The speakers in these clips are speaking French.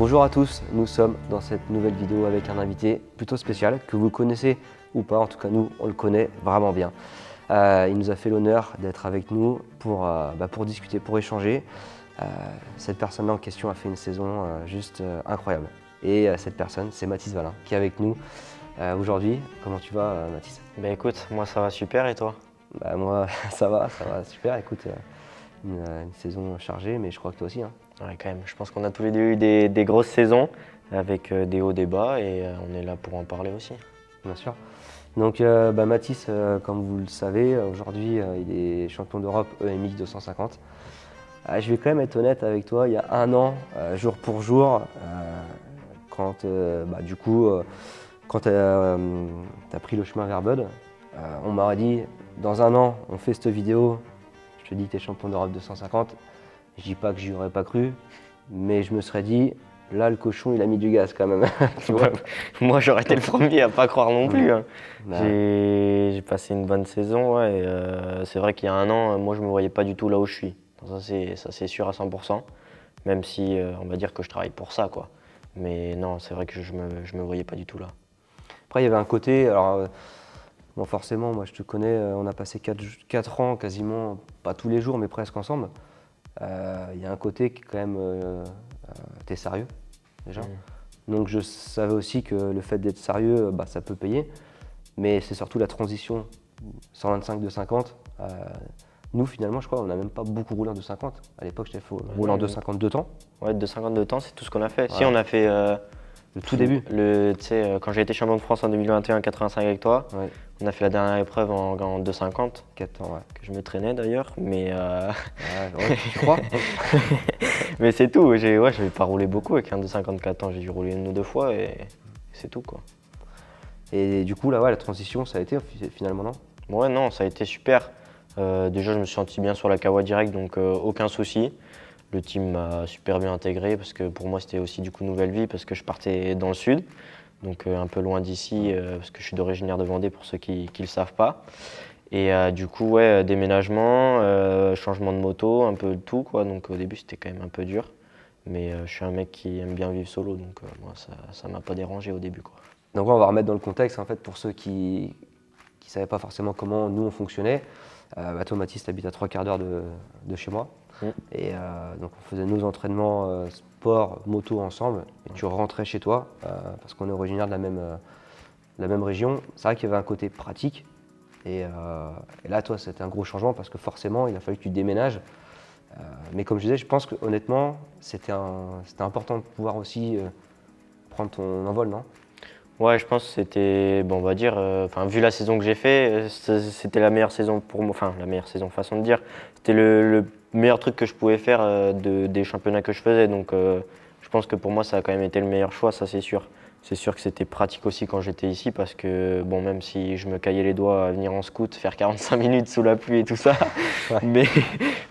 Bonjour à tous, nous sommes dans cette nouvelle vidéo avec un invité plutôt spécial que vous connaissez ou pas, en tout cas nous on le connaît vraiment bien. Il nous a fait l'honneur d'être avec nous pour discuter, pour échanger. Cette personne-là en question a fait une saison juste incroyable. Et cette personne, c'est Mathis Valin qui est avec nous aujourd'hui. Comment tu vas Mathis? Bah écoute, moi ça va super et toi? Moi ça va super. Écoute, une saison chargée, mais je crois que toi aussi. Hein. Ouais, quand même, je pense qu'on a tous les deux eu des grosses saisons avec des hauts, des bas et on est là pour en parler aussi. Bien sûr. Donc Mathis, comme vous le savez, aujourd'hui il est champion d'Europe EMX 250. Je vais quand même être honnête avec toi, il y a un an, jour pour jour, quand tu as pris le chemin vers Bud, on m'aurait dit dans un an on fait cette vidéo, je te dis que tu es champion d'Europe 250. Je dis pas que j'y aurais pas cru, mais je me serais dit, là le cochon il a mis du gaz quand même. Tu vois. Moi j'aurais été le premier à pas croire non plus. Hein. Bah. J'ai passé une bonne saison, ouais, et c'est vrai qu'il y a un an, moi je me voyais pas du tout là où je suis. Ça c'est sûr à 100%, même si on va dire que je travaille pour ça, quoi. Mais non, c'est vrai que je me voyais pas du tout là. Après il y avait un côté, alors bon, forcément moi je te connais, on a passé 4 ans quasiment, pas tous les jours mais presque ensemble. Il y a un côté qui quand même, t'es sérieux déjà. Donc je savais aussi que le fait d'être sérieux, ça peut payer. Mais c'est surtout la transition 125 250. Nous finalement je crois on n'a même pas beaucoup roulé en 250. À l'époque j'étais rouler en 250 2 temps. Ouais, 250 de temps c'est tout ce qu'on a fait. Voilà. Si on a fait le tout début. Quand j'ai été champion de France en 2021 85 avec toi, Ouais. on a fait la dernière épreuve en 250. 4 temps, ouais. Que je me traînais d'ailleurs, mais Ouais, tu crois? mais c'est tout, je n'avais pas roulé beaucoup avec un 254 ans, j'ai dû rouler une ou deux fois et c'est tout quoi. Et du coup là ouais, la transition ça a été finalement non? Ouais non, ça a été super. Déjà je me suis senti bien sur la Kawa direct donc aucun souci. Le team m'a super bien intégré parce que pour moi c'était aussi du coup nouvelle vie parce que je partais dans le sud. Donc un peu loin d'ici parce que je suis originaire de Vendée pour ceux qui ne le savent pas. Et du coup, ouais, déménagement, changement de moto, un peu de tout quoi. Donc au début c'était quand même un peu dur. Mais je suis un mec qui aime bien vivre solo donc moi ça m'a pas dérangé au début quoi. Donc on va remettre dans le contexte en fait pour ceux qui ne savaient pas forcément comment nous on fonctionnait. Toi Mathis, tu habites à 3 quarts d'heure de chez moi. Et donc on faisait nos entraînements sport, moto ensemble et tu rentrais chez toi parce qu'on est originaire de la même région. C'est vrai qu'il y avait un côté pratique et là toi c'était un gros changement parce que forcément il a fallu que tu déménages. Mais comme je disais, je pense que honnêtement c'était important de pouvoir aussi prendre ton envol, non? Ouais, je pense que c'était, on va dire, vu la saison que j'ai fait, c'était la meilleure saison pour moi, enfin la meilleure saison, façon de dire. C'était le meilleur truc que je pouvais faire des championnats que je faisais. Donc je pense que pour moi ça a quand même été le meilleur choix, ça c'est sûr. C'est sûr que c'était pratique aussi quand j'étais ici parce que même si je me caillais les doigts à venir en scout, faire 45 minutes sous la pluie et tout ça, ouais.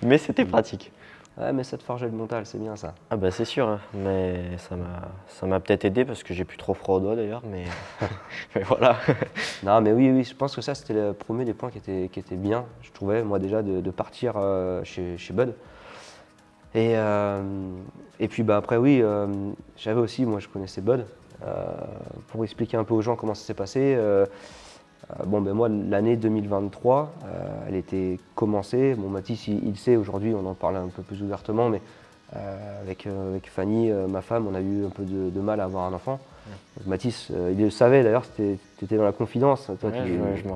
mais c'était pratique. Ouais, mais ça te forgeait le mental, c'est bien ça. Ah bah c'est sûr, hein. Mais ça m'a peut-être aidé parce que j'ai plus trop froid aux doigts d'ailleurs, mais, mais voilà. Non mais oui, je pense que ça c'était le premier des points qui était bien, je trouvais, moi déjà de partir chez Bud. Et puis après oui, j'avais aussi, moi je connaissais Bud, pour expliquer un peu aux gens comment ça s'est passé. Moi l'année 2023, elle était commencée. Bon Mathis il sait aujourd'hui, on en parle un peu plus ouvertement, mais avec Fanny, ma femme, on a eu un peu de mal à avoir un enfant. Donc, Mathis, il le savait d'ailleurs, tu étais dans la confidence, toi,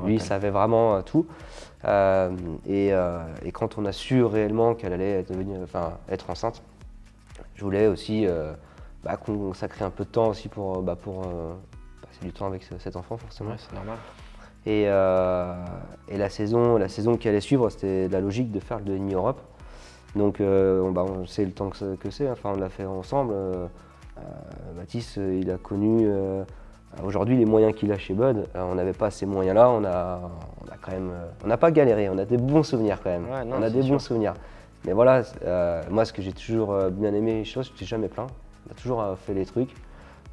lui il savait vraiment tout. Et quand on a su réellement qu'elle allait être enceinte, je voulais aussi consacrer un peu de temps aussi pour passer du temps avec cet enfant forcément. Ouais, c'est normal. Et la saison qui allait suivre, c'était la logique de faire le 2,5 Europe. Donc on sait le temps que c'est, on l'a fait ensemble. Mathis, il a connu aujourd'hui les moyens qu'il a chez Bud. On n'avait pas ces moyens-là, on n'a pas galéré, on a des bons souvenirs quand même. Ouais, non, on a des bons souvenirs. Mais voilà, moi ce que j'ai toujours bien aimé les choses, je ne t'ai jamais plaint. On a toujours fait les trucs.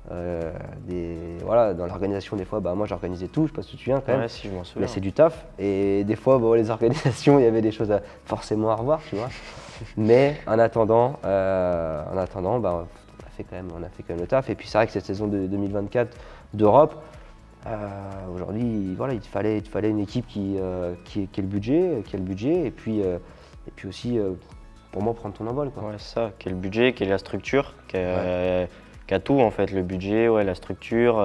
Dans l'organisation des fois, moi j'organisais tout, je sais pas si tu te souviens quand même. Ouais, si, je m'en souviens. Mais c'est du taf et des fois les organisations, il y avait des choses forcément à revoir, tu vois. Mais en attendant, on a on a fait quand même le taf. Et puis c'est vrai que cette saison de 2024 d'Europe, aujourd'hui, voilà, il te fallait une équipe qui ait le budget, et puis aussi, pour moi, prendre ton envol, quoi. Ouais, c'est ça, qui a le budget, qui a la structure, qui a tout en fait, le budget, ouais, la structure.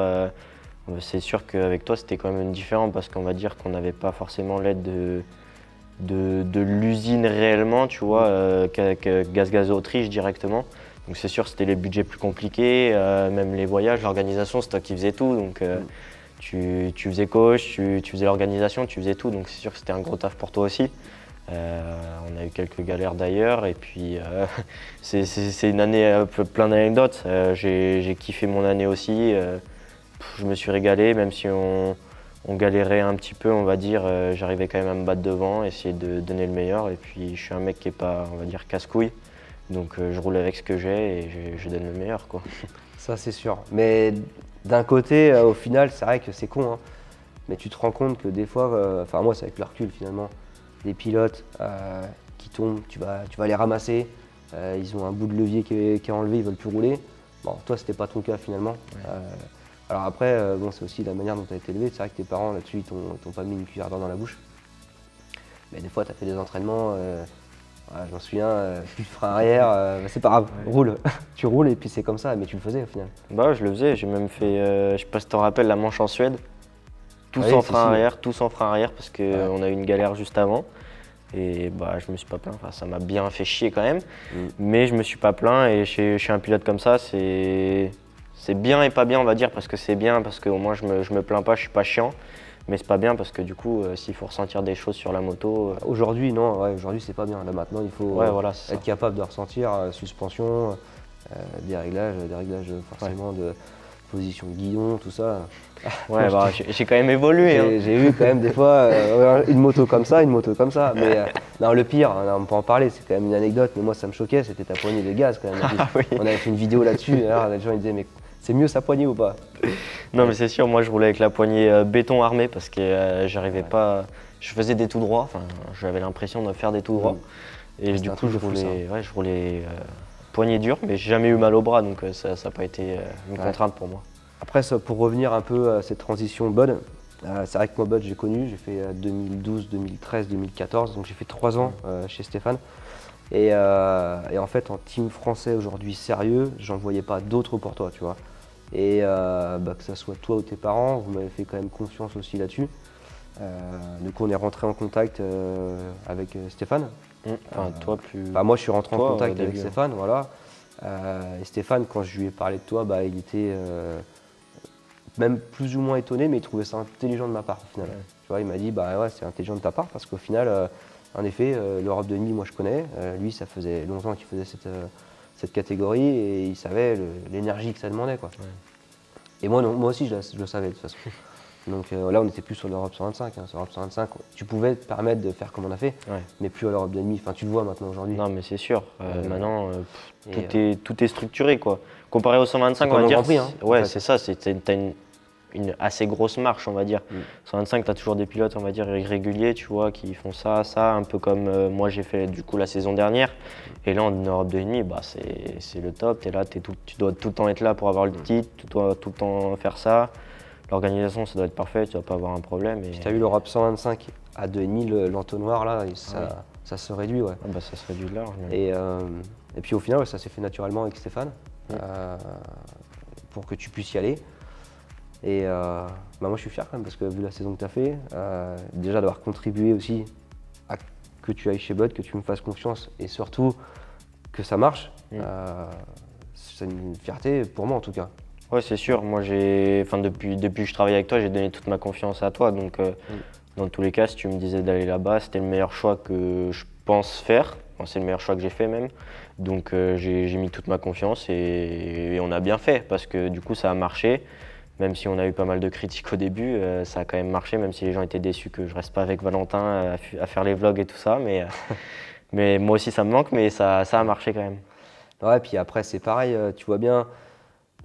C'est sûr qu'avec toi, c'était quand même différent parce qu'on va dire qu'on n'avait pas forcément l'aide de l'usine réellement, tu vois, Gaz Autriche directement. Donc c'est sûr, c'était les budgets plus compliqués, même les voyages, l'organisation, c'est toi qui faisais tout. Donc tu faisais coach, tu faisais l'organisation, tu faisais tout. Donc c'est sûr que c'était un gros taf pour toi aussi. On a eu quelques galères d'ailleurs et puis c'est une année un peu plein d'anecdotes. J'ai kiffé mon année aussi. Je me suis régalé, même si on galérait un petit peu, on va dire. J'arrivais quand même à me battre devant, essayer de donner le meilleur. Et puis je suis un mec qui n'est pas, on va dire, casse-couille. Donc je roule avec ce que j'ai et je donne le meilleur, quoi. Ça, c'est sûr. Mais d'un côté, au final, c'est vrai que c'est con, hein. Mais tu te rends compte que des fois, enfin moi, c'est avec le recul finalement, des pilotes qui tombent, tu vas les ramasser. Ils ont un bout de levier qui est enlevé, ils veulent plus rouler. Bon, toi, c'était pas ton cas finalement. Ouais. Alors après, bon, c'est aussi la manière dont tu as été élevé. C'est vrai que tes parents, là-dessus, ils t'ont pas mis une cuillère d'or dans la bouche. Mais des fois, tu as fait des entraînements, je m'en souviens, plus de frein arrière, c'est pas grave, Ouais. roule. Tu roules et puis c'est comme ça, mais tu le faisais au final. Bah, je le faisais, j'ai même fait, je sais pas si tu te rappelles, la manche en Suède. Tout Oui, sans si, frein si. arrière, tout sans frein arrière parce qu'on Ouais. a eu une galère juste avant. Et bah, je me suis pas plaint, enfin, ça m'a bien fait chier quand même. Mm. Mais je me suis pas plaint et chez un pilote comme ça, c'est bien et pas bien, on va dire, parce que c'est bien, parce qu'au moins je me plains pas, je suis pas chiant. Mais c'est pas bien parce que du coup, s'il faut ressentir des choses sur la moto. Aujourd'hui, non, ouais, aujourd'hui c'est pas bien. Là maintenant, il faut Ouais, voilà, c'est être ça. capable de ressentir suspension, des réglages forcément de position de guidon, tout ça. Ouais, bah, j'ai quand même évolué, hein. J'ai eu quand même des fois une moto comme ça, une moto comme ça. Mais non, le pire, on peut en parler, c'est quand même une anecdote, mais moi ça me choquait, c'était ta poignée de gaz quand même. Ah oui. On avait fait une vidéo là-dessus, alors les gens ils disaient mais c'est mieux sa poignée ou pas? Non, mais c'est sûr, moi je roulais avec la poignée béton armé parce que j'arrivais Ouais. pas. Je faisais des tout droits, enfin, j'avais l'impression de faire des tout droits. Et C'était du un coup, truc de fou, ça. je roulais poignée dure, mais j'ai jamais eu mal au bras, donc ça n'a pas été une Ouais. contrainte pour moi. Après, ça, pour revenir un peu à cette transition Bud, c'est vrai que moi Bud j'ai connu, j'ai fait 2012, 2013, 2014, donc j'ai fait 3 ans chez Stéphane. Et en fait, en team français aujourd'hui sérieux, j'en voyais pas d'autres pour toi, tu vois. Et que ça soit toi ou tes parents, vous m'avez fait quand même confiance aussi là-dessus. Donc on est rentré en contact avec Stéphane. Enfin, toi plus. Enfin, moi je suis rentré en Toi, contact au avec début, hein. Stéphane, voilà. Et Stéphane, quand je lui ai parlé de toi, il était même plus ou moins étonné, mais il trouvait ça intelligent de ma part au final. Ouais. Tu vois, il m'a dit ouais, c'est intelligent de ta part parce qu'au final, en effet, l'Europe de nuit, moi je connais. Lui, ça faisait longtemps qu'il faisait cette catégorie et il savait l'énergie que ça demandait, quoi. Ouais. Et moi, non, moi aussi, je le savais de toute façon. Donc là, on n'était plus sur l'Europe 125. Sur l'Europe 125, tu pouvais te permettre de faire comme on a fait, Ouais. mais plus à l'Europe de nuit. Enfin, tu le vois maintenant aujourd'hui. Non, mais c'est sûr. Maintenant, et, tout est structuré, quoi. Comparé au 125, C'est on va comme au dire. Grand Prix, hein, Ouais, en fait. c'est ça. T'as une assez grosse marche, on va dire. 125, tu as toujours des pilotes, on va dire, réguliers, tu vois, qui font ça, un peu comme moi j'ai fait du coup la saison dernière. Et là, en Europe de nuit, c'est le top. Tu es là, tu dois tout le temps être là pour avoir le titre, tu dois tout le temps faire ça. L'organisation, ça doit être parfait, tu dois pas avoir un problème. Et... Si tu as eu l'Europe 125 à 2,5, l'entonnoir, là, ça se réduit, ouais. Ah bah, ça se réduit de large. Mais... Et puis au final, ouais, ça s'est fait naturellement avec Stéphane, pour que tu puisses y aller. Et moi je suis fier quand même parce que vu la saison que tu as fait, déjà d'avoir contribué aussi à que tu ailles chez Bud, que tu me fasses confiance et surtout que ça marche, c'est une fierté pour moi en tout cas. Ouais, c'est sûr. Moi, depuis que je travaille avec toi, j'ai donné toute ma confiance à toi. Donc, dans tous les cas, si tu me disais d'aller là-bas, c'était le meilleur choix que je pense faire. Enfin, c'est le meilleur choix que j'ai fait même. Donc, j'ai mis toute ma confiance et on a bien fait parce que du coup, ça a marché. Même si on a eu pas mal de critiques au début, ça a quand même marché, même si les gens étaient déçus que je reste pas avec Valentin à faire les vlogs et tout ça. Mais moi aussi, ça me manque, mais ça a marché quand même. Ouais, puis après c'est pareil, tu vois bien,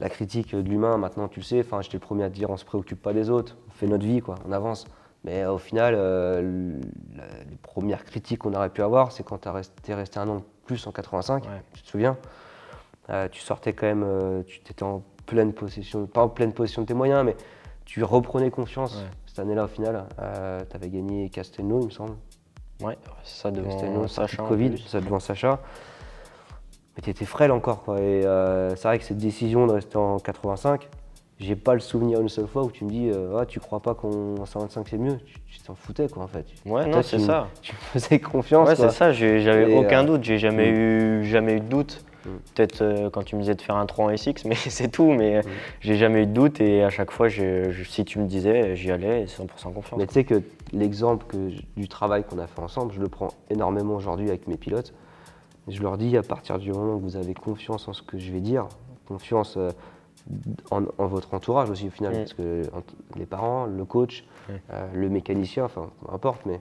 la critique de l'humain, maintenant tu le sais, enfin j'étais le premier à te dire on se préoccupe pas des autres, on fait notre vie, quoi, on avance. Mais au final, les premières critiques qu'on aurait pu avoir, c'est quand t'es resté un an de plus en 85, Ouais. tu te souviens? Tu sortais quand même, tu étais en pleine possession, pas en pleine possession de tes moyens, mais tu reprenais confiance. Ouais. Cette année-là, au final, tu avais gagné Castelnau, il me semble. Ouais, c'est ça, devant Castelnau, Sacha. Covid, ça devant Sacha. Mais tu étais frêle encore, quoi. Et c'est vrai que cette décision de rester en 85, j'ai pas le souvenir une seule fois où tu me dis ah, tu crois pas qu'en 125 c'est mieux, tu t'en foutais, quoi, en fait. Ouais, non, Toi, c'est ça. Tu me faisais confiance. Ouais, quoi. c'est ça, j'avais Et, aucun doute, j'ai jamais eu de doute. Mm. Peut-être quand tu me disais de faire un 3 en SX, mais c'est tout, mais j'ai jamais eu de doute et à chaque fois, si tu me disais, j'y allais, 100% confiance. Mais tu sais que l'exemple du travail qu'on a fait ensemble, je le prends énormément aujourd'hui avec mes pilotes. Je leur dis, à partir du moment où vous avez confiance en ce que je vais dire, confiance en votre entourage aussi au final, parce que les parents, le coach, le mécanicien, enfin peu importe, mais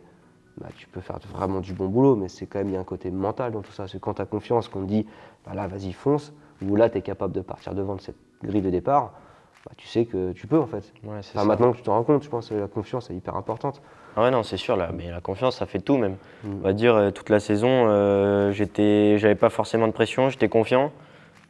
bah, tu peux faire vraiment du bon boulot, mais c'est quand même, il y a un côté mental dans tout ça. C'est quand tu as confiance qu'on te dit, bah là vas-y fonce, ou là tu es capable de partir devant de cette grille de départ, bah, tu sais que tu peux en fait. Ouais, Enfin, maintenant que tu t'en rends compte, je pense que la confiance est hyper importante. Ah ouais, non, c'est sûr, là, mais la confiance, ça fait tout même. Mm. On va dire, toute la saison, j'avais pas forcément de pression, j'étais confiant.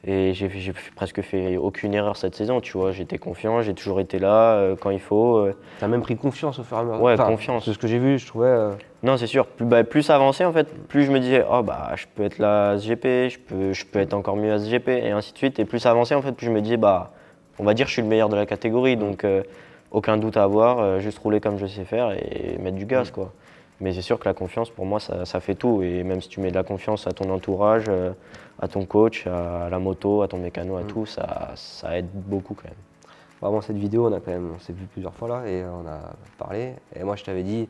Et j'ai presque fait aucune erreur cette saison, tu vois. J'étais confiant, j'ai toujours été là quand il faut. Tu as même pris confiance au fur et à mesure. Ouais, Enfin, confiance. C'est ce que j'ai vu, je trouvais. Non, c'est sûr. Plus ça avançait, en fait, plus je me disais, oh bah, je peux être là à SGP, je peux être encore mieux à SGP, et ainsi de suite. Et plus ça avançait, en fait, plus je me disais, bah, on va dire, je suis le meilleur de la catégorie, donc aucun doute à avoir, juste rouler comme je sais faire et mettre du gaz, quoi. Mais c'est sûr que la confiance, pour moi, ça fait tout. Et même si tu mets de la confiance à ton entourage, à ton coach, à la moto, à ton mécano, à tout, ça aide beaucoup quand même. Avant cette vidéo, on s'est vu plusieurs fois là et on a parlé. Et moi, je t'avais dit,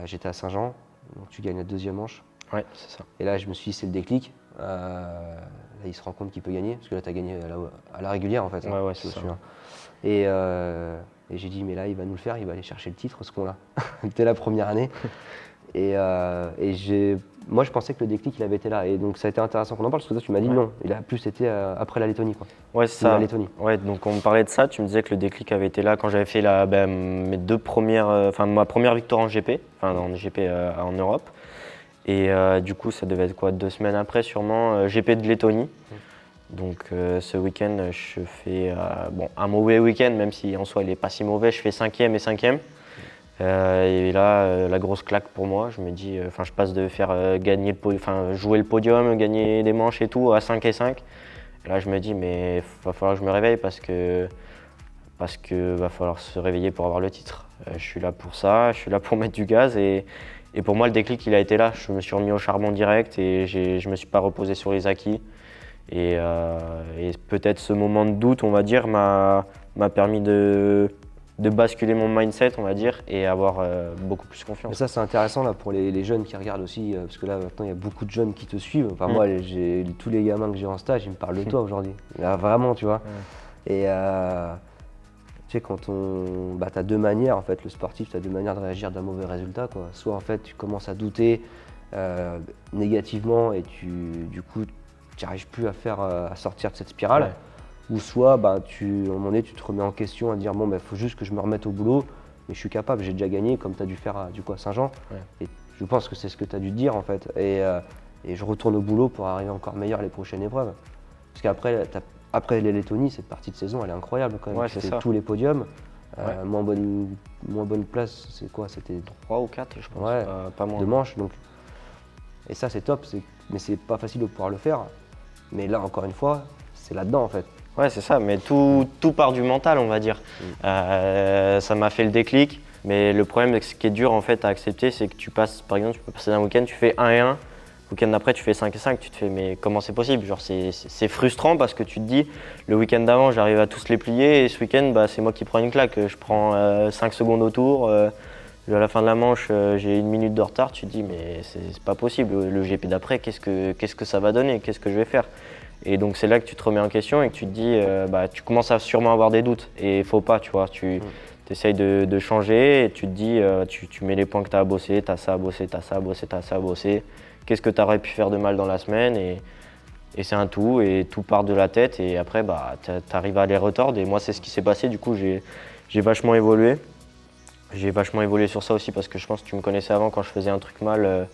j'étais à Saint-Jean, donc tu gagnes la deuxième manche. Ouais, c'est ça. Et là, je me suis dit, c'est le déclic. Là, il se rend compte qu'il peut gagner, parce que là, tu as gagné à la régulière en fait. Ouais, c'est ça. Et j'ai dit, mais là, il va nous le faire, il va aller chercher le titre, ce con-là. Dès la première année. Moi, je pensais que le déclic, il avait été là. Et donc, ça a été intéressant qu'on en parle, parce que toi, tu m'as dit non. Il a plus été après la Lettonie, quoi. Ouais, c'est ça. La Lettonie. Ouais, donc on me parlait de ça. Tu me disais que le déclic avait été là quand j'avais fait ma première victoire en GP, en GP en Europe. Et du coup, ça devait être quoi, 2 semaines après, sûrement, GP de Lettonie. Donc ce week-end, je fais un mauvais week-end, même si en soi il n'est pas si mauvais, je fais 5e et 5e. Et là, la grosse claque pour moi, je me dis, je passe de faire jouer le podium, gagner des manches et tout, à 5 et 5. Et là, je me dis, mais il va falloir que je me réveille parce que va falloir se réveiller pour avoir le titre. Je suis là pour ça, je suis là pour mettre du gaz. Et pour moi, le déclic, il a été là. Je me suis remis au charbon direct et je ne me suis pas reposé sur les acquis. Et peut-être ce moment de doute, on va dire, m'a permis de basculer mon mindset, on va dire, et avoir beaucoup plus confiance. Mais ça, c'est intéressant là, pour les jeunes qui regardent aussi, parce que là, maintenant, il y a beaucoup de jeunes qui te suivent. Enfin, moi, tous les gamins que j'ai en stage, ils me parlent de toi aujourd'hui. Là, vraiment, tu vois. Et tu sais, quand t'as deux manières, en fait, le sportif, tu as deux manières de réagir d'un mauvais résultat, quoi. Soit, en fait, tu commences à douter négativement et du coup, tu n'arrives plus à sortir de cette spirale. Ouais. Ou soit, à un moment donné, tu te remets en question à dire bon, faut juste que je me remette au boulot, mais je suis capable, j'ai déjà gagné, comme tu as dû faire à Saint-Jean. Ouais. Et je pense que c'est ce que tu as dû te dire, en fait. Et je retourne au boulot pour arriver encore meilleur les prochaines épreuves. Parce qu'après les Lettonie, cette partie de saison, elle est incroyable quand même. Ouais, c'est ça. Tous les podiums. Ouais. Moins bonne place, c'est quoi? C'était 3 ou 4, je pense. Ouais, pas moins. De manches. Donc. Et ça, c'est top, mais c'est pas facile de pouvoir le faire. Mais là, encore une fois, c'est là-dedans, en fait. Ouais, c'est ça, mais tout part du mental, on va dire. Ça m'a fait le déclic, mais le problème, ce qui est dur en fait à accepter, c'est que tu passes, par exemple, tu peux passer un week-end, tu fais 1 et 1, le week-end d'après, tu fais 5 et 5, tu te fais, mais comment c'est possible? Genre, c'est frustrant parce que tu te dis, le week-end d'avant, j'arrive à tous les plier, et ce week-end, c'est moi qui prends une claque. Je prends 5 secondes au tour, à la fin de la manche, j'ai 1 minute de retard, tu te dis, mais c'est pas possible. Le GP d'après, qu'est-ce que ça va donner? Qu'est-ce que je vais faire? Et donc c'est là que tu te remets en question et que tu te dis, tu commences à sûrement avoir des doutes. Et il faut pas, tu vois, tu essayes de changer et tu te dis, tu mets les points que tu as à bosser, tu as ça à bosser, tu as ça à bosser, tu as ça à bosser. Qu'est-ce que tu aurais pu faire de mal dans la semaine? Et c'est un tout, et tout part de la tête. Et après, tu arrives à les retordre. Et moi, c'est ce qui s'est passé. Du coup, j'ai vachement évolué. J'ai vachement évolué sur ça aussi parce que je pense que tu me connaissais avant, quand je faisais un truc mal,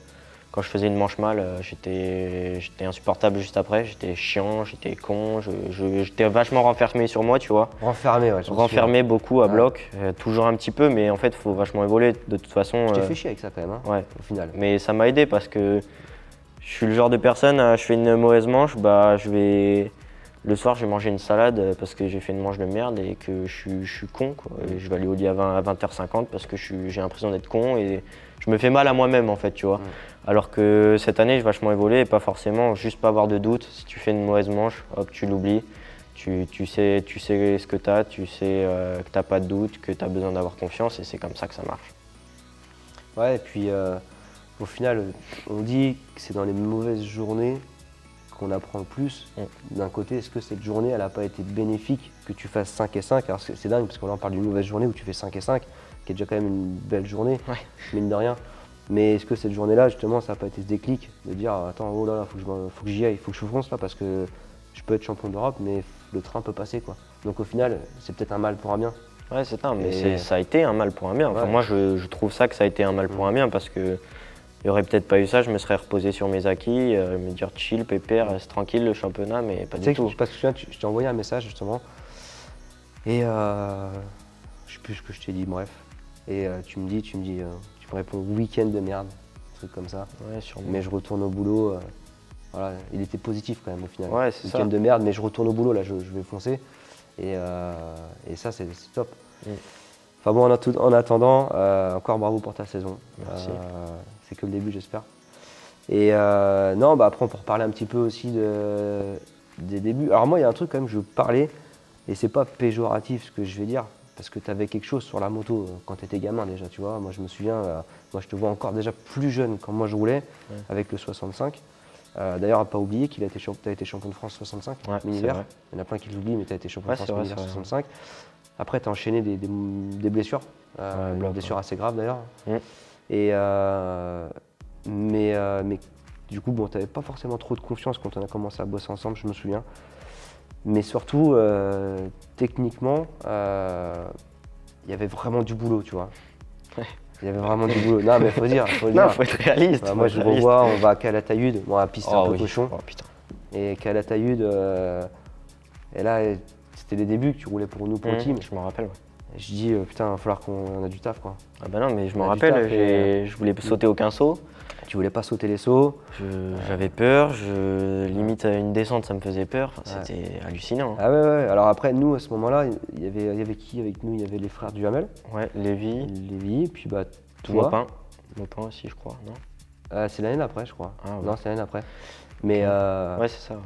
quand je faisais une manche mal, j'étais insupportable juste après. J'étais chiant, j'étais con, j'étais vachement renfermé sur moi, tu vois. Renfermé, ouais. Renfermé beaucoup à bloc, toujours un petit peu, mais en fait, il faut vachement évoluer. De toute façon. Je t'ai fait chier avec ça quand même, hein, ouais. au final. Mais ça m'a aidé parce que je suis le genre de personne, je fais une mauvaise manche, bah le soir, je vais manger une salade parce que j'ai fait une manche de merde et que je suis con, quoi. Et je vais aller au lit à 20h50 parce que j'ai l'impression d'être con et je me fais mal à moi-même, en fait, tu vois. Alors que cette année, j'ai vachement évolué et pas forcément, juste pas avoir de doute. Si tu fais une mauvaise manche, hop, tu l'oublies. Tu sais ce que tu as, tu sais que tu n'as pas de doute, que tu as besoin d'avoir confiance et c'est comme ça que ça marche. Ouais, et puis au final, on dit que c'est dans les mauvaises journées qu'on apprend le plus. D'un côté, est-ce que cette journée, elle n'a pas été bénéfique que tu fasses 5 et 5? Alors c'est dingue parce qu'on en parle d'une mauvaise journée où tu fais 5 et 5, qui est déjà quand même une belle journée, mine de rien. Mais est-ce que cette journée-là, justement, ça n'a pas été ce déclic de dire attends, oh là là, faut que j'y aille, faut que je fonce là parce que je peux être champion d'Europe, mais le train peut passer, quoi. Donc au final, c'est peut-être un mal pour un bien. Ouais, c'est ça, mais ça a été un mal pour un bien. Enfin, moi, je trouve ça que ça a été un mal pour un bien parce que il n'y aurait peut-être pas eu ça, je me serais reposé sur mes acquis, me dire chill, pépère, reste tranquille le championnat, mais pas du tout. Parce que je t'ai envoyé un message justement et je sais plus ce que je t'ai dit, bref. Et tu me réponds week-end de merde, un truc comme ça. Ouais, sûrement. Mais je retourne au boulot. Voilà, il était positif quand même au final. Ouais, c'est ça. Week-end de merde, mais je retourne au boulot là, je vais foncer. Et ça c'est top. Enfin bon, en attendant, encore bravo pour ta saison. Merci. C'est que le début, j'espère. Et non, bah après on peut reparler un petit peu aussi des débuts. Alors moi, il y a un truc quand même, je veux parler, et c'est pas péjoratif ce que je vais dire, parce que tu avais quelque chose sur la moto quand tu étais gamin déjà, tu vois. Moi je me souviens, moi je te vois encore déjà plus jeune quand moi je roulais, avec le 65. D'ailleurs, à pas oublier qu'il a été tu as été champion de France 65, mini-hiver. Il y en a plein qui l'oublient, mais tu as été champion de France mini-hiver 65. Après, tu as enchaîné des blessures, blessures assez graves d'ailleurs. Et, mais du coup, bon, tu n'avais pas forcément trop de confiance quand on a commencé à bosser ensemble, je me souviens. Mais surtout, techniquement, il y avait vraiment du boulot, tu vois. Il y avait vraiment du boulot. Non, mais faut dire. Non, faut être réaliste. Moi, je revois, on va à Calatayud, bon, la piste un peu cochon. Oh, putain. Et Calatayud, et là, c'était les débuts que tu roulais pour nous, pour le team. Je m'en rappelle, ouais. Et je dis, putain, il va falloir qu'on a du taf, quoi. Ah bah non, mais je m'en rappelle, je voulais sauter aucun saut. Tu voulais pas sauter les sauts. J'avais peur, limite une descente, ça me faisait peur. Enfin, c'était hallucinant. Ah ouais. Alors après, nous, à ce moment-là, il y avait qui avec nous? Il y avait les frères Duhamel. Ouais, Lévi. Et puis bah, toi. Mopin aussi, je crois, non? C'est l'année d'après, je crois. Ah, ouais. Non, c'est l'année d'après. Mais ouais, c'est ça, ouais.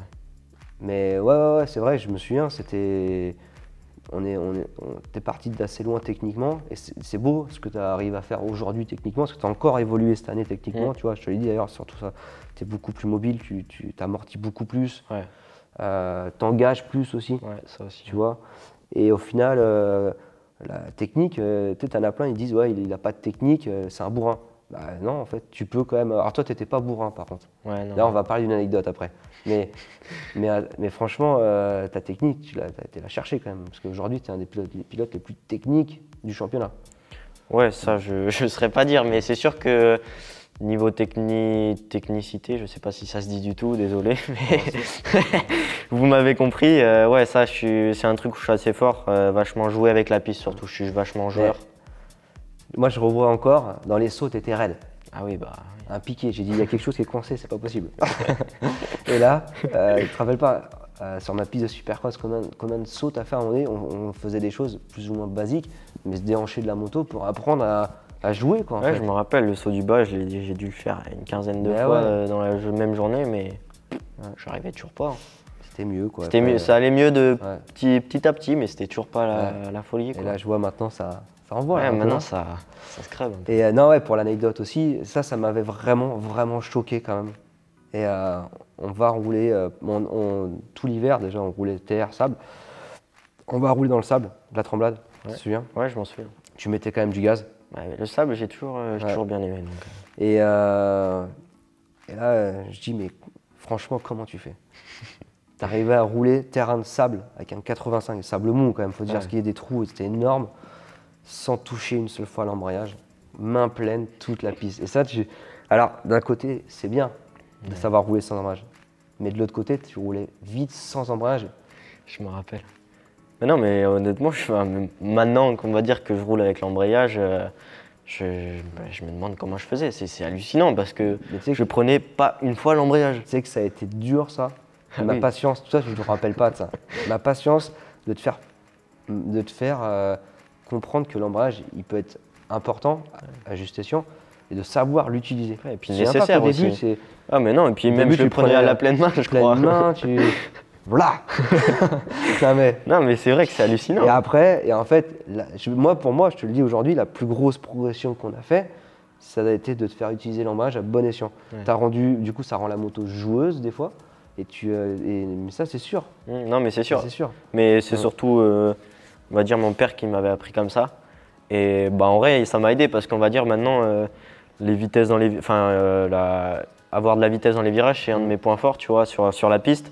Mais ouais, c'est vrai, je me souviens, c'était... T'es parti d'assez loin techniquement, et c'est beau ce que tu arrives à faire aujourd'hui techniquement, parce que tu as encore évolué cette année techniquement, tu vois, je te l'ai dit d'ailleurs, surtout ça, tu es beaucoup plus mobile, tu t'amortis beaucoup plus, t'engages plus aussi, ça aussi, tu vois. Et au final, la technique, tu en as plein, ils disent, ouais, il n'a pas de technique, c'est un bourrin. Bah non, en fait, tu peux quand même... Alors toi, tu n'étais pas bourrin par contre. Ouais, non, là, on va parler d'une anecdote après. Mais franchement, ta technique, tu été la chercher quand même. Parce qu'aujourd'hui, tu es un des pilotes les plus techniques du championnat. Ouais, ça, je ne saurais pas dire. Mais c'est sûr que niveau technicité, je ne sais pas si ça se dit du tout, désolé. Mais vous m'avez compris. Ouais, ça, c'est un truc où je suis assez fort. Vachement jouer avec la piste, surtout. Je suis vachement joueur. Moi, je revois encore, dans les sauts, tu étais raide. Ah oui, bah... Un piqué, j'ai dit, il y a quelque chose qui est coincé, c'est pas possible. Et là, tu te rappelles pas, sur ma piste de Supercross, combien de sauts t'as fait à un moment donné, on faisait des choses plus ou moins basiques, mais se déhancher de la moto pour apprendre à jouer, quoi. Je me rappelle, le saut du bas, j'ai dû le faire une quinzaine de fois dans la même journée, mais j'arrivais toujours pas. C'était mieux, quoi. C'était mieux, ça allait mieux de petit à petit, mais c'était toujours pas la folie, quoi. Et là, je vois maintenant, ça envoie. Ouais, maintenant ça se crève. Et non, pour l'anecdote aussi, ça m'avait vraiment choqué quand même. Et on va rouler, tout l'hiver déjà, on roulait terre, sable. On va rouler dans le sable, de la Tremblade, tu te souviens? Ouais, je m'en souviens. Tu mettais quand même du gaz. Ouais, le sable, j'ai toujours bien aimé. Donc. Et là, je dis, mais franchement, comment tu fais? T'arrivais à rouler terrain de sable avec un 85, sable mou quand même, faut dire, ce qu'il y ait des trous, c'était énorme, sans toucher une seule fois l'embrayage, main pleine, toute la piste. Et ça, Alors, d'un côté, c'est bien de savoir rouler sans embrayage. Mais de l'autre côté, tu roulais vite sans embrayage. Je me rappelle. Mais non, mais honnêtement, maintenant qu'on va dire que je roule avec l'embrayage, je me demande comment je faisais. C'est hallucinant parce que Mais tu sais que- je prenais pas une fois l'embrayage. Tu sais que ça a été dur, ça. Ma oui. patience, tout ça, je ne me rappelle pas de ça. Ma patience de te faire comprendre que l'embrayage, il peut être important à juste escient et de savoir l'utiliser. Ouais, et puis Je viens pas nécessaire qu'au début, aussi. c'est Ah, mais non, et puis Au même début, je le tu prenais à prenais la pleine main, je crois. pleine main, tu. Voilà. Non, mais- Non, mais c'est vrai que c'est hallucinant. Et après, et en fait, pour moi, je te le dis aujourd'hui, la plus grosse progression qu'on a fait, ça a été de te faire utiliser l'embrayage à bon escient. Ouais. T'as rendu, du coup, ça rend la moto joueuse des fois. Mais ça, c'est sûr. Non, mais c'est sûr. C'est sûr. Mais c'est Ouais. surtout, on va dire, mon père qui m'avait appris comme ça. Et bah, en vrai, ça m'a aidé parce qu'on va dire maintenant, les vitesses dans les, avoir de la vitesse dans les virages, c'est un de mes points forts, tu vois, sur la piste.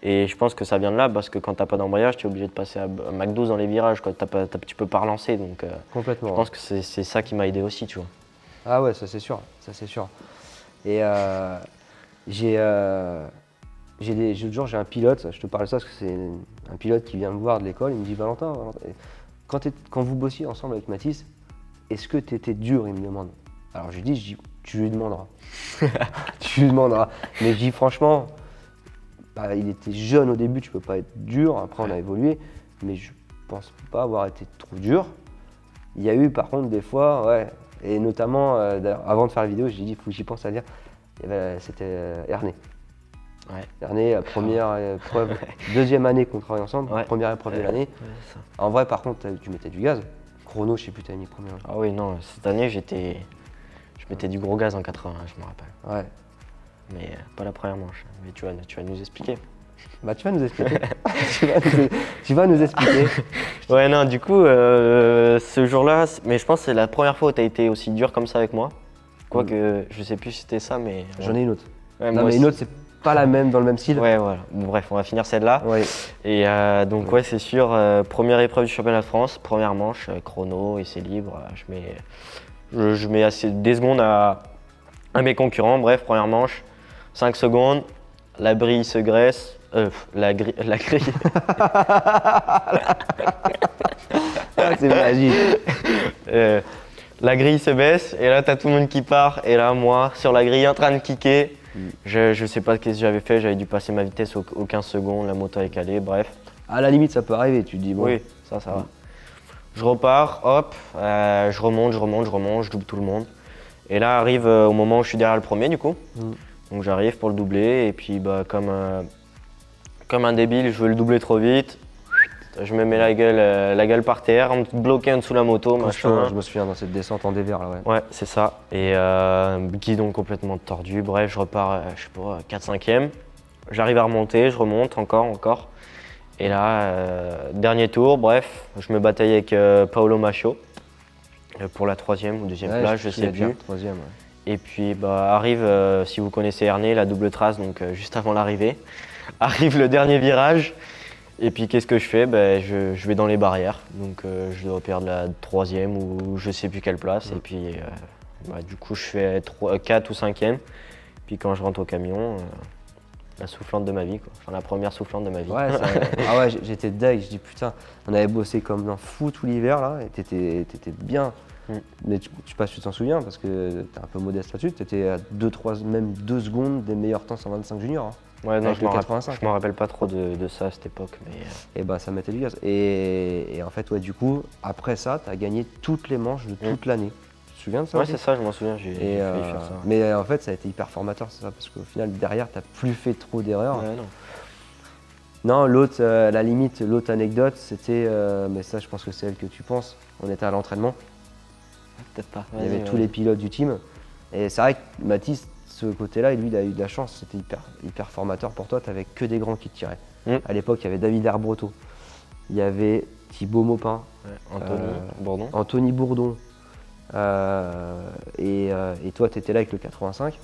Et je pense que ça vient de là parce que quand t'as pas d'embrayage, tu es obligé de passer à Mach 12 dans les virages, quoi. Tu peux pas relancer. Donc, Complètement. je pense que c'est ça qui m'a aidé aussi, tu vois. Ah ouais, ça c'est sûr. Ça c'est sûr. Et l'autre jour, j'ai un pilote, je te parle de ça parce que c'est un pilote qui vient me voir de l'école, il me dit Valentin, quand vous bossiez ensemble avec Mathis, est-ce que tu étais dur, il me demande. Alors je lui dis, tu lui demanderas. Tu lui demanderas. Mais je dis franchement, bah, il était jeune au début, tu peux pas être dur, après on a évolué, mais je pense pas avoir été trop dur. Il y a eu par contre des fois, ouais, et notamment, d'ailleurs, avant de faire la vidéo, j'ai dit, faut que j'y pense à dire, c'était Ernest. Ouais. Ernest, première épreuve, deuxième année qu'on travaille ensemble, Ouais. première épreuve de l'année. C'est ça. En vrai, par contre, tu mettais du gaz. Chrono, je sais plus, t'avais mis combien. Ah oui, non, cette année, je mettais du gros gaz en 80, je me rappelle. Ouais. Mais pas la première manche. Mais tu vas nous expliquer. Bah, tu vas nous expliquer. tu vas nous expliquer. Ouais, non, du coup, ce jour-là, mais je pense que c'est la première fois où tu as été aussi dur comme ça avec moi. Quoique, je sais plus si c'était ça, mais. J'en ai une autre. Ouais, Non, moi mais aussi. une autre, c'est pas la même, dans le même style. Ouais, voilà. Bon, bref, on va finir celle-là. Ouais. Et donc, ouais, c'est sûr, première épreuve du championnat de France, première manche, chrono, essai libre. Je mets des secondes à mes concurrents. Bref, première manche, 5 secondes, la brille se graisse. La grille. Ah, c'est magique. La grille se baisse et là t'as tout le monde qui part et là moi sur la grille en train de kicker. Je sais pas ce que j'avais fait, j'avais dû passer ma vitesse aux 15 secondes, la moto est calée, bref. À la limite, ça peut arriver, tu te dis, bon. Oui, ça va. Je repars, hop, je remonte, je double tout le monde. Et là arrive au moment où je suis derrière le premier du coup. Donc j'arrive pour le doubler et puis bah, comme un débile, je veux le doubler trop vite. Je me mets la gueule par terre, bloqué en dessous de la moto, machin. Je me souviens dans cette descente en dévers là, ouais. Ouais, c'est ça. Et guidon complètement tordu. Bref, je repars, je sais pas, 4-5e. J'arrive à remonter, je remonte encore. Et là, dernier tour, bref, je me bataille avec Paolo Macchio pour la 3e ou 2e place, je sais plus. Troisième, ouais. Et puis bah, arrive, si vous connaissez Ernest, la double trace, donc juste avant l'arrivée. Arrive le dernier virage. Et puis qu'est-ce que je fais? Je vais dans les barrières, donc je dois perdre la 3e ou je sais plus quelle place. Et puis du coup je fais 4 ou 5e. Puis quand je rentre au camion, la soufflante de ma vie, quoi. Enfin la première soufflante de ma vie. Ouais, ah ouais, j'étais deg, je dis putain, on avait bossé comme un fou tout l'hiver là, et t'étais bien. Mais tu sais pas si tu t'en souviens, parce que t'es un peu modeste là-dessus, t'étais à 2-3, même 2 secondes des meilleurs temps 125 juniors. Hein. Ouais, non, Avec je le m'en 85. rappelle pas trop de ça à cette époque. Mais Et bah ça mettait du gaz. Et en fait, ouais, du coup, après ça, t'as gagné toutes les manches de toute l'année. Tu te souviens de ça ouais, aussi c'est ça, je m'en souviens, j'ai failli faire ça. Mais en fait, ça a été hyper formateur, c'est ça, parce qu'au final, derrière, t'as plus fait trop d'erreurs. Ouais, non. Non, l'autre, la limite, l'autre anecdote, c'était, mais ça, je pense que c'est elle que tu penses. On était à l'entraînement, Peut-être pas. il y avait tous les pilotes du team. Et c'est vrai que Mathis, ce côté-là, lui, il a eu de la chance, c'était hyper formateur pour toi, t'avais que des grands qui te tiraient. À l'époque, il y avait David Herbroto, il y avait Thibaut Maupin, Bourdon. Anthony Bourdon, et toi, tu étais là avec le 85,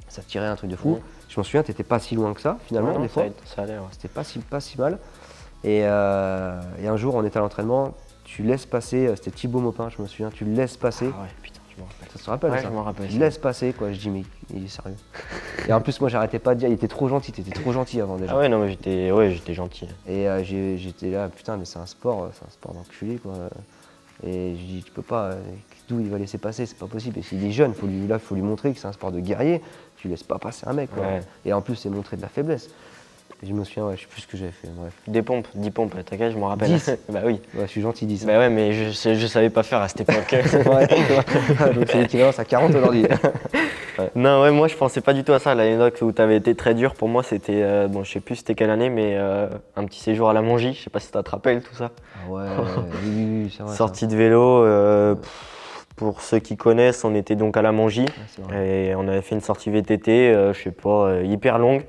ça tirait un truc de fou. Je m'en souviens, tu n'étais pas si loin que ça, finalement, des fois. Ça allait, ouais. C'était pas si mal. Et un jour, on était à l'entraînement, tu laisses passer, c'était Thibaut Maupin, je me souviens, tu le laisses passer. Ah ouais, putain. je me rappelle. Ça se rappelle Ouais, ça? je m'en rappelle. Je laisse passer quoi, je dis mais il est sérieux. Et en plus moi j'arrêtais pas de dire, il était trop gentil, t'étais trop gentil avant déjà. Ah ouais, non, mais j'étais gentil. Et j'étais là, putain mais c'est un sport d'enculé quoi. Et je dis tu peux pas, d'où il va laisser passer, c'est pas possible. Et s'il est jeune, faut lui montrer que c'est un sport de guerrier, tu laisses pas passer un mec quoi. Ouais. Et en plus c'est montrer de la faiblesse. Et je me souviens, ouais, je sais plus ce que j'avais fait, bref. Des pompes, 10 pompes, t'inquiète, je m'en rappelle. 10. Bah oui. Ouais, je suis gentil, 10. Bah ouais, mais je savais pas faire à cette époque. Ouais, donc c'est l'équivalent à 40 aujourd'hui. Non, ouais, moi je pensais pas du tout à ça. L'anecdote où t'avais été très dur pour moi, c'était, bon, je sais plus c'était quelle année, mais un petit séjour à la Mongie. Je sais pas si ça te rappelle tout ça. Ah ouais, oui, c'est vrai. Sortie de vélo. Pour ceux qui connaissent, on était donc à la Mongie C'est vrai. et on avait fait une sortie VTT, je sais pas, hyper longue.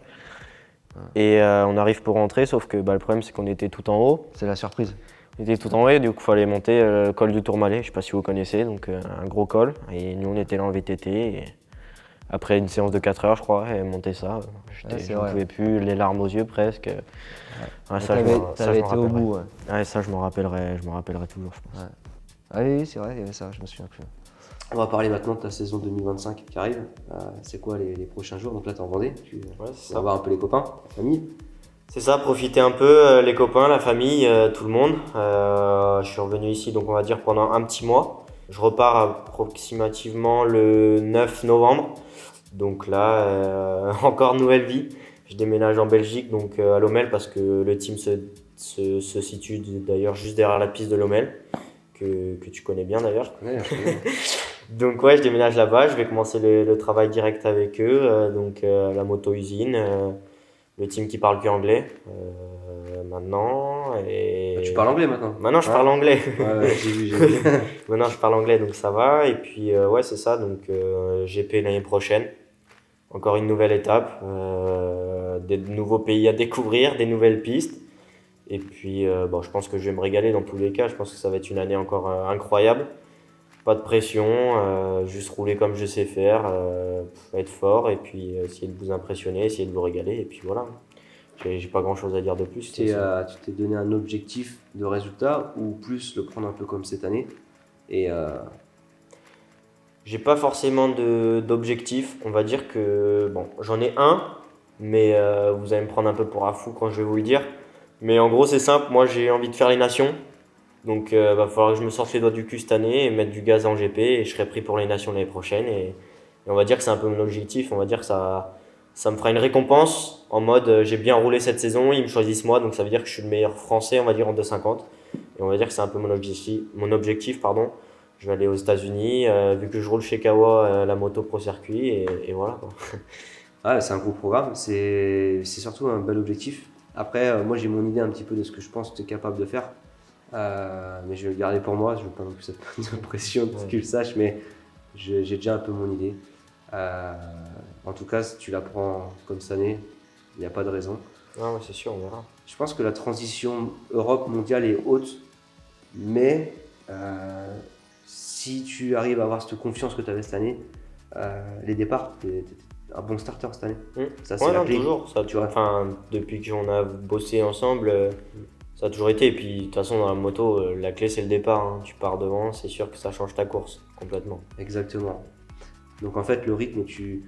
Et on arrive pour rentrer, sauf que le problème c'est qu'on était tout en haut. C'est la surprise. On était tout en haut et du coup il fallait monter le col du Tourmalet, je sais pas si vous connaissez, donc un gros col. Et nous on était là en VTT et après une séance de 4 heures je crois, et monter ça, je ne pouvais plus, les larmes aux yeux presque. Ouais, ça, T'avais été au bout, ouais. Ouais, ça je m'en rappellerai toujours je pense. Ouais. Ah oui, c'est vrai, il y avait ça, je me souviens plus. On va parler maintenant de ta saison 2025 qui arrive. C'est quoi les prochains jours? Donc là, t'es en Vendée, tu vas voir un peu les copains, la famille. C'est ça, profiter un peu, les copains, la famille, tout le monde. Je suis revenu ici, donc on va dire pendant un petit mois. Je repars approximativement le 9 novembre. Donc là, encore nouvelle vie. Je déménage en Belgique, donc à Lommel, parce que le team se situe d'ailleurs juste derrière la piste de Lommel, que tu connais bien d'ailleurs. Je connais. Donc ouais, je déménage là-bas, je vais commencer le travail direct avec eux, donc la moto-usine, le team qui parle que anglais maintenant. Et... Tu parles anglais maintenant? Maintenant je parle anglais. Ouais, j'ai vu. Maintenant je parle anglais, donc ça va. Et puis ouais, c'est ça, donc GP l'année prochaine. Encore une nouvelle étape, des nouveaux pays à découvrir, des nouvelles pistes. Et puis je pense que je vais me régaler dans tous les cas, je pense que ça va être une année encore incroyable. Pas de pression, juste rouler comme je sais faire, être fort et puis essayer de vous impressionner, essayer de vous régaler et puis voilà. J'ai pas grand chose à dire de plus. Tu t'es donné un objectif de résultat ou plus le prendre un peu comme cette année et J'ai pas forcément d'objectif, on va dire que bon, j'en ai un, mais vous allez me prendre un peu pour un fou quand je vais vous le dire. Mais en gros c'est simple, moi j'ai envie de faire les nations. Donc va falloir que je me sorte les doigts du cul cette année et mettre du gaz en GP et je serai pris pour les nations l'année prochaine. Et on va dire que c'est un peu mon objectif, on va dire que ça me fera une récompense en mode j'ai bien roulé cette saison, ils me choisissent moi, donc ça veut dire que je suis le meilleur français, on va dire en 2,50. Et on va dire que c'est un peu mon objectif pardon. Je vais aller aux États-Unis, vu que je roule chez Kawa la moto pro circuit et voilà quoi. Ah, c'est un gros programme, c'est surtout un bel objectif. Après, moi j'ai mon idée un petit peu de ce que je pense que tu es capable de faire. Mais je vais le garder pour moi, je ne veux pas non plus cette pression pour que tu le saches, mais j'ai déjà un peu mon idée. En tout cas, si tu la prends comme cette année, il n'y a pas de raison. Non, c'est sûr, on verra. Je pense que la transition Europe mondiale est haute, mais si tu arrives à avoir cette confiance que tu avais cette année, les départs, tu es un bon starter cette année. Ça, c'est la clé. Toujours. Ça, depuis qu'on a bossé ensemble, ça a toujours été. Et puis, de toute façon, dans la moto, la clé, c'est le départ. Hein. Tu pars devant, c'est sûr que ça change ta course complètement. Exactement. Donc, en fait, le rythme, tu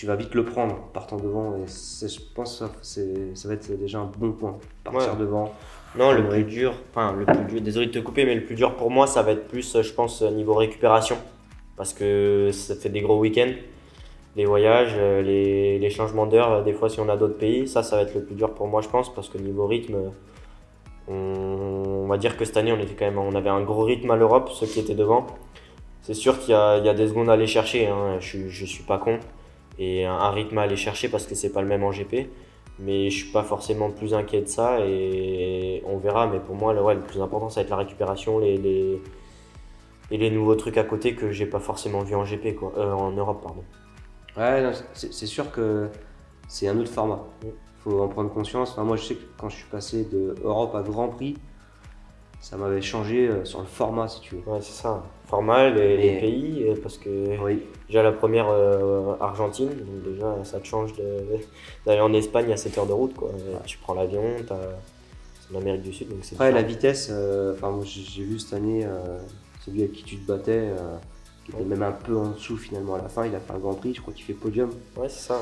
vas vite le prendre en partant devant. Et je pense que ça va être déjà un bon point. Partir devant. Non, le plus dur, désolé de te couper, mais le plus dur pour moi, ça va être plus, je pense, niveau récupération. Parce que ça fait des gros week-ends. Les voyages, les changements d'heure, des fois si on a d'autres pays, ça va être le plus dur pour moi je pense parce que niveau rythme, on va dire que cette année on avait un gros rythme à l'Europe, ceux qui étaient devant. C'est sûr qu'il y a des secondes à aller chercher, hein, je suis pas con, et un rythme à aller chercher parce que c'est pas le même en GP, mais je suis pas forcément plus inquiet de ça et on verra, mais pour moi le plus important ça va être la récupération, et les nouveaux trucs à côté que j'ai pas forcément vu en GP quoi, en Europe pardon. Ouais, c'est sûr que c'est un autre format. Il faut en prendre conscience. Enfin, moi, je sais que quand je suis passé de Europe à Grand Prix, ça m'avait changé sur le format, si tu veux. Ouais, c'est ça. Format, les pays, parce que déjà la première Argentine, donc déjà ça te change d'aller en Espagne à 7 heures de route. Quoi. Tu prends l'avion, c'est l'Amérique du Sud. Donc c'est la vitesse, moi j'ai vu cette année, celui avec qui tu te battais, qui était même un peu en dessous finalement à la fin. Il a fait un Grand Prix, je crois qu'il fait podium. Ouais, c'est ça.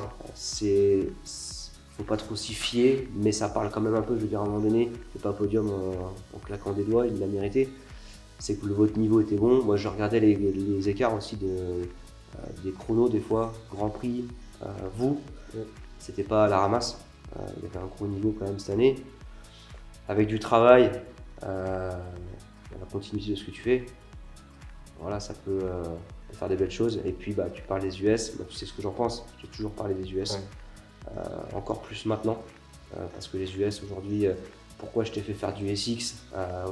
Faut pas trop s'y fier, mais ça parle quand même un peu. Je veux dire, à un moment donné, il fait pas podium en claquant des doigts, il l'a mérité. C'est que votre niveau était bon. Moi, je regardais les écarts aussi des chronos des fois, Grand Prix, c'était pas à la ramasse. Il y avait un gros niveau quand même cette année. Avec du travail, la continuité de ce que tu fais, voilà, ça peut faire des belles choses. Et puis, tu parles des US, tu sais ce que j'en pense. J'ai toujours parlé des US, ouais. Encore plus maintenant, parce que les US aujourd'hui, pourquoi je t'ai fait faire du SX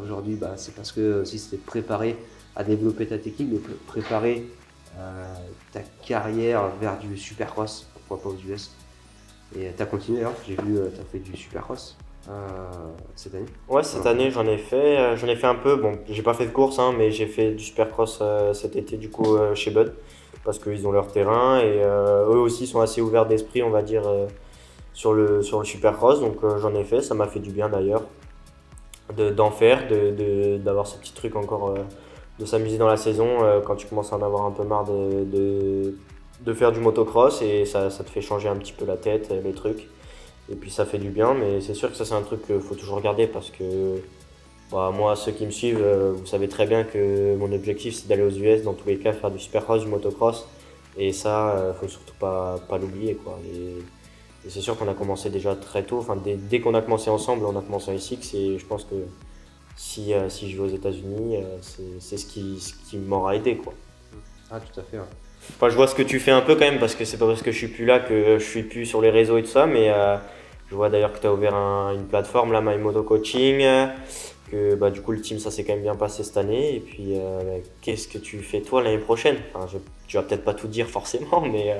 aujourd'hui, c'est parce que si c'était préparé à développer ta technique, de préparer ta carrière vers du supercross, pourquoi pas aux US. Et tu as continué d'ailleurs, j'ai vu, tu as fait du supercross cette année. Ouais, cette année j'en ai fait un peu. Bon, j'ai pas fait de course, hein, mais j'ai fait du supercross cet été du coup chez Bud, parce qu'ils ont leur terrain et eux aussi sont assez ouverts d'esprit, on va dire, sur le supercross. Donc j'en ai fait, ça m'a fait du bien d'ailleurs d'en faire, d'avoir ce petit truc encore, de s'amuser dans la saison quand tu commences à en avoir un peu marre de faire du motocross, et ça te fait changer un petit peu la tête, les trucs. Et puis ça fait du bien, mais c'est sûr que ça c'est un truc qu'il faut toujours garder, parce que moi, ceux qui me suivent, vous savez très bien que mon objectif c'est d'aller aux US, dans tous les cas faire du supercross, du motocross, et ça faut surtout pas l'oublier, quoi. Et c'est sûr qu'on a commencé déjà très tôt, enfin dès qu'on a commencé ensemble, on a commencé en SX, et je pense que si je vais aux États-Unis, c'est ce qui m'aura aidé, quoi. Ah, tout à fait. Ouais. Enfin, je vois ce que tu fais un peu quand même, parce que c'est pas parce que je suis plus là que je suis plus sur les réseaux et tout ça, mais je vois d'ailleurs que tu as ouvert une plateforme, là, My Moto Coaching, que du coup le team ça s'est quand même bien passé cette année. Et puis qu'est-ce que tu fais toi l'année prochaine? Enfin, tu vas peut-être pas tout dire forcément, mais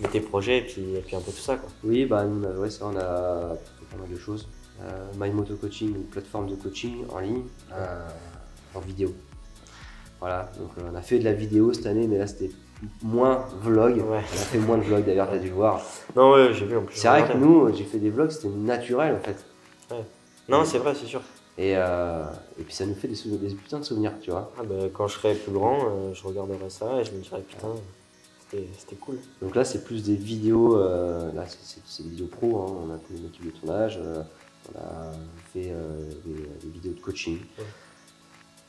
tes projets et puis un peu tout ça, quoi. Oui, ouais, ça, on a fait pas mal de choses. My Moto Coaching, une plateforme de coaching en ligne, en vidéo. Voilà, donc on a fait de la vidéo cette année, mais là c'était moins vlog. Ouais. On a fait moins de vlogs d'ailleurs, tu as dû voir. Non, ouais, j'ai vu en plus. C'est vrai que nous, j'ai fait des vlogs, c'était naturel en fait. Ouais. Non, c'est vrai, c'est sûr. Et puis ça nous fait des putains de souvenirs, tu vois. Quand je serai plus grand, je regarderai ça et je me dirai putain, c'était cool. Donc là, c'est plus des vidéos, là c'est des vidéos pro, hein. On a fait une équipe de tournage, on a fait des vidéos de coaching. Ouais.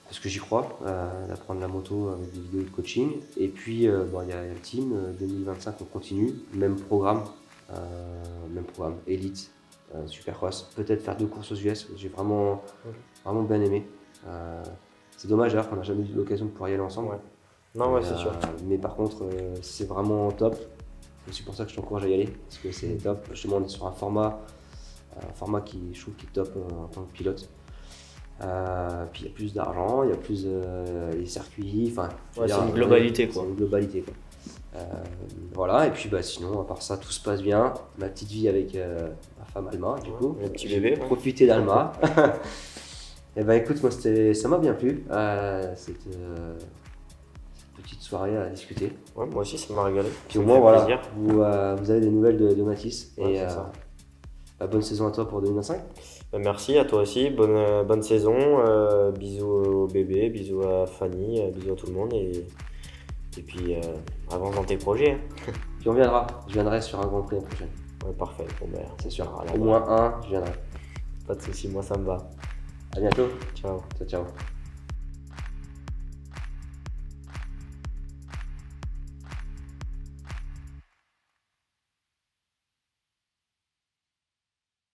Parce que j'y crois, d'apprendre la moto avec des vidéos de coaching. Et puis, il y a le team, 2025, on continue, même programme, Elite, Supercross. Peut-être faire 2 courses aux US, j'ai vraiment bien aimé. C'est dommage d'ailleurs qu'on n'a jamais eu l'occasion de pouvoir y aller ensemble. Ouais. Non, ouais, c'est sûr. Mais par contre, c'est vraiment top. C'est pour ça que je t'encourage à y aller, parce que c'est top. Justement, on est sur un format qui, je trouve, qui est top en tant que pilote. Puis il y a plus d'argent, il y a plus les circuits, enfin c'est une globalité, quoi. C'est une globalité, quoi. Voilà, et puis sinon à part ça tout se passe bien. Ma petite vie avec ma femme Alma, du coup. Le petit bébé. Profiter d'Alma. Et écoute, moi ça m'a bien plu, cette petite soirée à discuter. Ouais, moi aussi ça m'a régalé. Puis au moins voilà, vous avez des nouvelles de Mathis, et bonne saison à toi pour 2025. Merci à toi aussi, bonne saison, bisous au bébé, bisous à Fanny, bisous à tout le monde, et puis avance dans tes projets. Hein. Puis je viendrai sur un Grand Prix l'année prochaine. Ouais, parfait, c'est sûr, au moins un, je viendrai. Pas de soucis, moi ça me va. À bientôt. Ciao. Ciao.